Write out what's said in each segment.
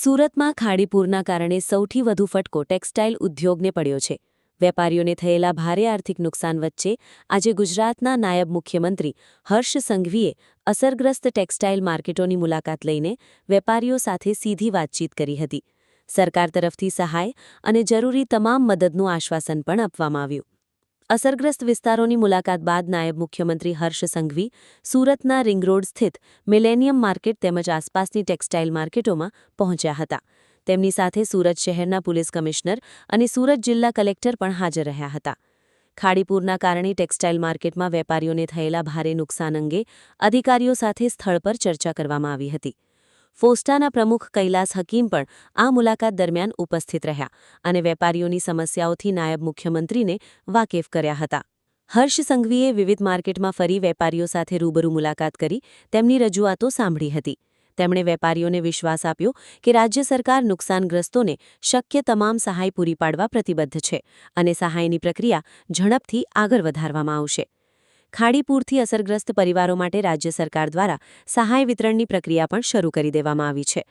સુરતમાં ખાડીપૂરના કારણે સૌથી વધુ ફટકો ટેક્સટાઇલ ઉદ્યોગને પડ્યો છે. વેપારીઓને થયેલા ભારે આર્થિક નુકસાન વચ્ચે આજે ગુજરાતના નાયબ મુખ્યમંત્રી હર્ષ સંઘવીએ અસરગ્રસ્ત ટેક્સટાઇલ માર્કેટોની મુલાકાત લઈને વેપારીઓ સાથે સીધી વાતચીત કરી હતી. સરકાર તરફથી સહાય અને જરૂરી તમામ મદદનું આશ્વાસન પણ આપવામાં આવ્યું. અસરગ્રસ્ત વિસ્તારોની મુલાકાત બાદ નાયબ મુખ્યમંત્રી હર્ષ સંઘવી સુરતના રિંગ રોડ સ્થિત મિલેનિયમ માર્કેટ તેમજ આસપાસની ટેક્સટાઇલ માર્કેટોમાં પહોંચ્યા હતા. તેમની સાથે સુરત શહેરના પોલીસ કમિશનર અને સુરત જિલ્લા કલેક્ટર પણ હાજર રહ્યા હતા. ખાડીપૂરના કારણે ટેક્સટાઇલ માર્કેટમાં વેપારીઓને થયેલા ભારે નુકસાન અંગે અધિકારીઓ સાથે સ્થળ પર ચર્ચા કરવામાં આવી હતી. ફોસ્ટાના પ્રમુખ કૈલાસ હકીમ પણ આ મુલાકાત દરમિયાન ઉપસ્થિત રહ્યા અને વેપારીઓની સમસ્યાઓથી નાયબ મુખ્યમંત્રીને વાકેફ કર્યા હતા. હર્ષ સંઘવીએ વિવિધ માર્કેટમાં ફરી વેપારીઓ સાથે રૂબરૂ મુલાકાત કરી તેમની રજૂઆતો સાંભળી હતી. તેમણે વેપારીઓને વિશ્વાસ આપ્યો કે રાજ્ય સરકાર નુકસાનગ્રસ્તોને શક્ય તમામ સહાય પૂરી પાડવા પ્રતિબદ્ધ છે અને સહાયની પ્રક્રિયા ઝડપથી આગળ વધારવામાં આવશે. ખાડીપૂરથી અસરગ્રસ્ત પરિવારો માટે રાજ્ય સરકાર દ્વારા સહાય વિતરણની પ્રક્રિયા પણ શરૂ કરી દેવામાં આવી છે.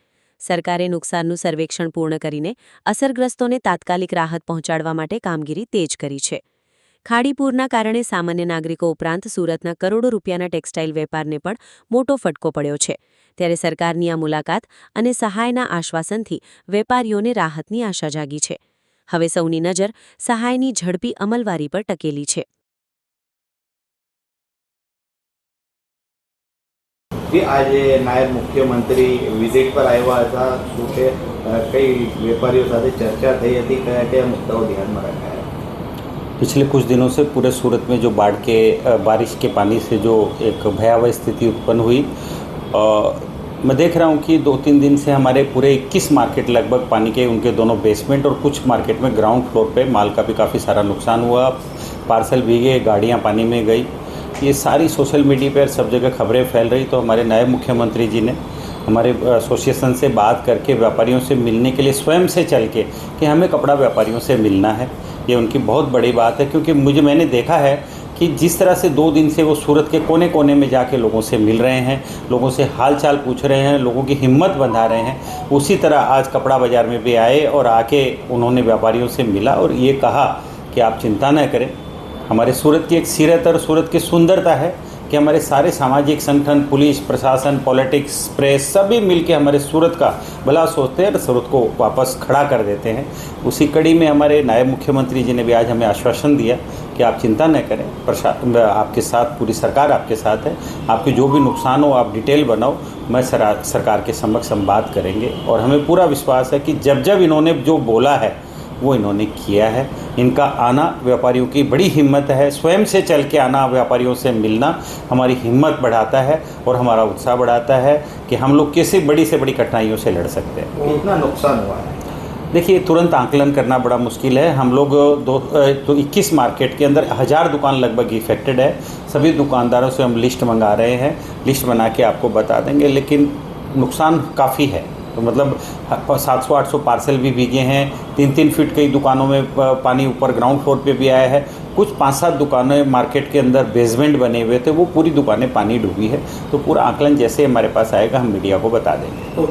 સરકારે નુકસાનનું સર્વેક્ષણ પૂર્ણ કરીને અસરગ્રસ્તોને તાત્કાલિક રાહત પહોંચાડવા માટે કામગીરી તેજ કરી છે. ખાડીપૂરના કારણે સામાન્ય નાગરિકો ઉપરાંત સુરતના કરોડો રૂપિયાના ટેક્સટાઇલ વેપારને પણ મોટો ફટકો પડ્યો છે. ત્યારે સરકારની આ મુલાકાત અને સહાયના આશ્વાસનથી વેપારીઓને રાહતની આશા જાગી છે. હવે સૌની નજર સહાયની ઝડપી અમલવારી પર ટકેલી છે. जी आज नायब मुख्यमंत्री विजिट पर आया था શું કે કઈ વેપારીઓ સાથે ચર્ચા થઈ હતી, કયા કયા મુદ્દાઓ ધ્યાનમાં रखा है? पिछले कुछ दिनों से पूरे सूरत में जो बारिश के पानी से जो एक भयावह स्थिति उत्पन्न हुई, मैं देख रहा हूँ कि 2-3 दिन से हमारे पूरे 21 मार्केट लगभग पानी के उनके दोनों बेसमेंट और कुछ मार्केट में ग्राउंड फ्लोर पे माल का भी काफ़ी सारा नुकसान हुआ, पार्सल भीगे, गाड़ियाँ पानी में गई. ये सारी सोशल मीडिया पर सब जगह खबरें फैल रही, तो हमारे नायब मुख्यमंत्री जी ने हमारे एसोसिएशन से बात करके व्यापारियों से मिलने के लिए स्वयं से चल के कि हमें कपड़ा व्यापारियों से मिलना है. ये उनकी बहुत बड़ी बात है, क्योंकि मैंने देखा है कि जिस तरह से 2 दिन से वो सूरत के कोने कोने में जाके लोगों से मिल रहे हैं, लोगों से हाल चाल पूछ रहे हैं, लोगों की हिम्मत बंधा रहे हैं, उसी तरह आज कपड़ा बाज़ार में भी आए और आके उन्होंने व्यापारियों से मिला और ये कहा कि आप चिंता न करें. हमारे सूरत की एक सीरत और सूरत की सुंदरता है कि हमारे सारे सामाजिक संगठन, पुलिस प्रशासन, पॉलिटिक्स, प्रेस सभी मिलके हमारे सूरत का भला सोचते हैं और सूरत को वापस खड़ा कर देते हैं. उसी कड़ी में हमारे नायब मुख्यमंत्री जी ने भी आज हमें आश्वासन दिया कि आप चिंता न करें, आपके साथ पूरी सरकार आपके साथ है. आपकी जो भी नुकसान हो आप डिटेल बनाओ, मैं सरकार के समक्ष हम बात करेंगे. और हमें पूरा विश्वास है कि जब जब इन्होंने जो बोला है वो इन्होंने किया है. इनका आना व्यापारियों की बड़ी हिम्मत है, स्वयं से चल के आना, व्यापारियों से मिलना हमारी हिम्मत बढ़ाता है और हमारा उत्साह बढ़ाता है कि हम लोग कैसे बड़ी से बड़ी कठिनाइयों से लड़ सकते हैं. कितना नुकसान हुआ है? देखिए, तुरंत आंकलन करना बड़ा मुश्किल है. हम लोग 21 मार्केट के अंदर 1000 दुकान लगभग इफेक्टेड है. सभी दुकानदारों से हम लिस्ट मंगा रहे हैं, लिस्ट बना के आपको बता देंगे. लेकिन नुकसान काफ़ी है, तो मतलब 700-800 पार्सल भी भीगे हैं. 3-3 फीट कई दुकानों में पानी ऊपर ग्राउंड फ्लोर पे भी आया है. कुछ 5-7 दुकानें मार्केट के अंदर बेसमेंट बने हुए थे, वो पूरी दुकानें पानी डूबी है. तो पूरा आकलन जैसे हमारे पास आएगा हम मीडिया को बता देंगे. तो